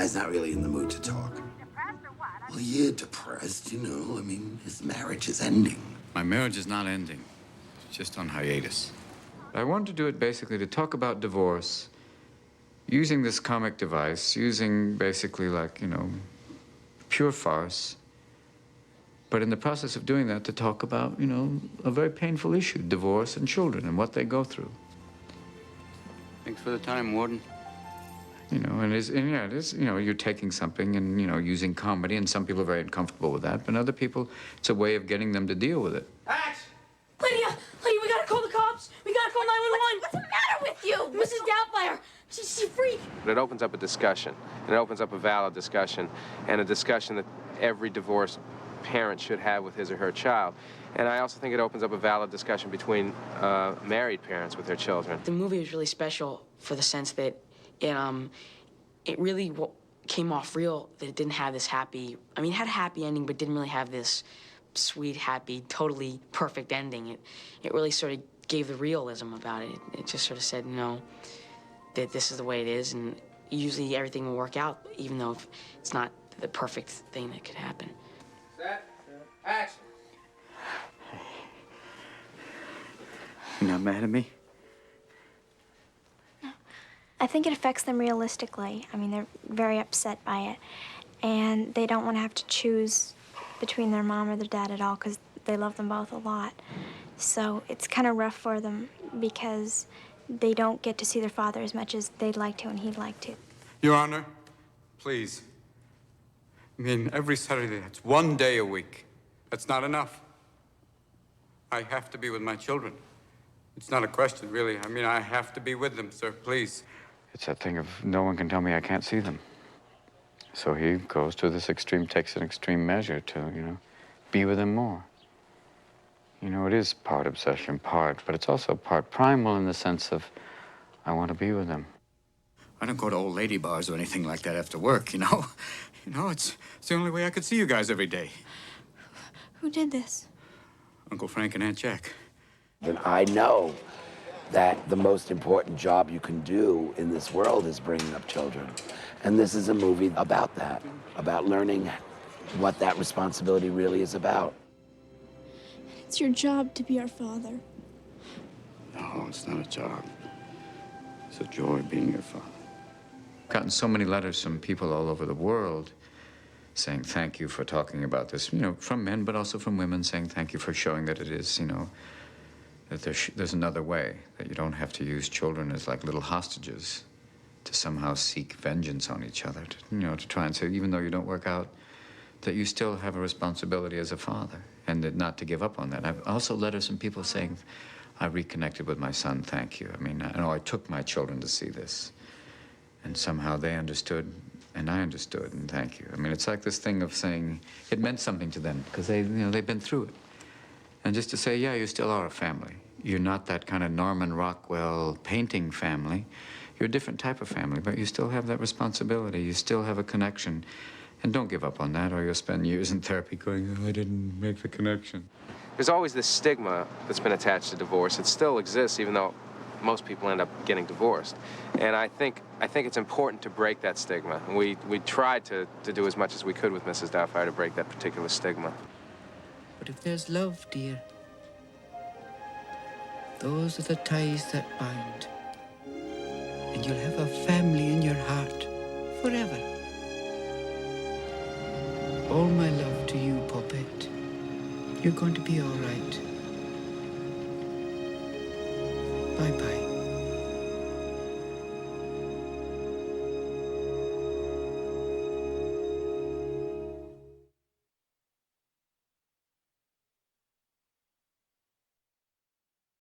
guy's not really in the mood to talk. Well, you're depressed, you know. I mean, his marriage is ending. My marriage is not ending. It's just on hiatus. I wanted to do it basically to talk about divorce using this comic device, using basically like, you know, pure farce. But in the process of doing that, to talk about, you know, a very painful issue, divorce and children and what they go through. Thanks for the time, Warden. You know, and yeah, it is, you know, you're taking something and, you know, using comedy, and some people are very uncomfortable with that, but other people, it's a way of getting them to deal with it. Axe! Lydia, we gotta call the cops. We gotta call 911. What's the matter with you? Mrs. Doubtfire, she's a freak. But it opens up a discussion, and it opens up a valid discussion, and a discussion that every divorced parent should have with his or her child. And I also think it opens up a valid discussion between married parents with their children. The movie was really special for the sense that it really came off real, that it didn't have this happy, I mean, it had a happy ending, but didn't really have this sweet, happy, totally perfect ending. It really sort of gave the realism about it. It just sort of said, no, that this is the way it is, and usually everything will work out, even though it's not the perfect thing that could happen. Set, action. You're not mad at me? I think it affects them realistically. I mean, they're very upset by it. And they don't want to have to choose between their mom or their dad at all because they love them both a lot. So it's kind of rough for them because they don't get to see their father as much as they'd like to and he'd like to. Your Honor, please. I mean, every Saturday, that's 1 day a week. That's not enough. I have to be with my children. It's not a question, really. I mean, I have to be with them, sir, please. It's that thing of no one can tell me I can't see them. So he goes to this extreme, takes an extreme measure to, you know, be with them more. You know, it is part obsession, but it's also part primal in the sense of I want to be with them. I don't go to old lady bars or anything like that after work, you know? You know, it's the only way I could see you guys every day. Who did this? Uncle Frank and Aunt Jack. And I know that the most important job you can do in this world is bringing up children. And this is a movie about that, about learning what that responsibility really is about. It's your job to be our father. No, it's not a job. It's a joy being your father. I've gotten so many letters from people all over the world saying thank you for talking about this, you know, from men, but also from women saying thank you for showing that it is, you know, that there's another way, that you don't have to use children as like little hostages to somehow seek vengeance on each other, to, you know, to try and say, even though you don't work out, that you still have a responsibility as a father, and that not to give up on that. I've also letters from people saying, I reconnected with my son, thank you. I mean, I know I took my children to see this, and somehow they understood, and I understood, and thank you. I mean, it's like this thing of saying it meant something to them, because they, you know, they've been through it. And just to say, yeah, you still are a family. You're not that kind of Norman Rockwell painting family. You're a different type of family, but you still have that responsibility. You still have a connection. And don't give up on that, or you'll spend years in therapy going, oh, I didn't make the connection. There's always this stigma that's been attached to divorce. It still exists, even though most people end up getting divorced. And I think it's important to break that stigma. We tried to do as much as we could with Mrs. Doubtfire to break that particular stigma. But if there's love, dear, those are the ties that bind. And you'll have a family in your heart forever. All my love to you, Poppet. You're going to be all right. Bye-bye.